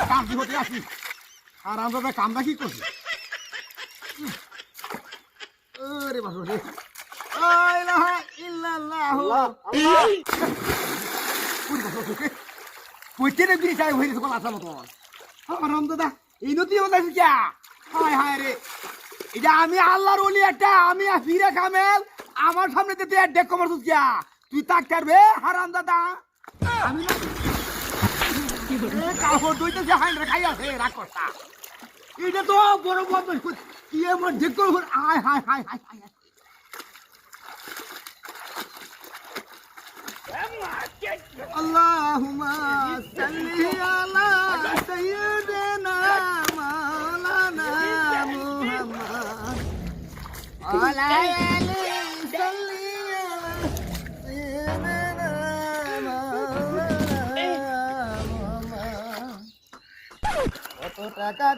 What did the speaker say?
কাম কি হতে আসি আর আমরা কামটা কি করছি ওরে বাবা রে লা ইলাহা ইল্লাল্লাহ কইতে রে বিড়ি চাই হইছে কোন আসা মত আমার রামদাদা এই নতি হতে আসি কি হায় হায় রে এটা আমি আল্লাহর ওলি একটা আমি ফিরে কামেল আমার সামনে তুই ডেক কমারছিস কি তুই তাক করবে হারামদাদা আমি কাপড় দুইটা যে হাইন রে খাই আছে রাগ করতা এটা তো বড় বদমাশ কি আমার ডেক কর আয় হায় হায় হায় হায় আল্লাহুম্মা সাল্লি আলা সাইয়্যিদিনা মাওলানা মুহাম্মদ আলা আলি সাল্লি আলা সাইয়্যিদিনা মাওলানা মুহাম্মদ কত টাকা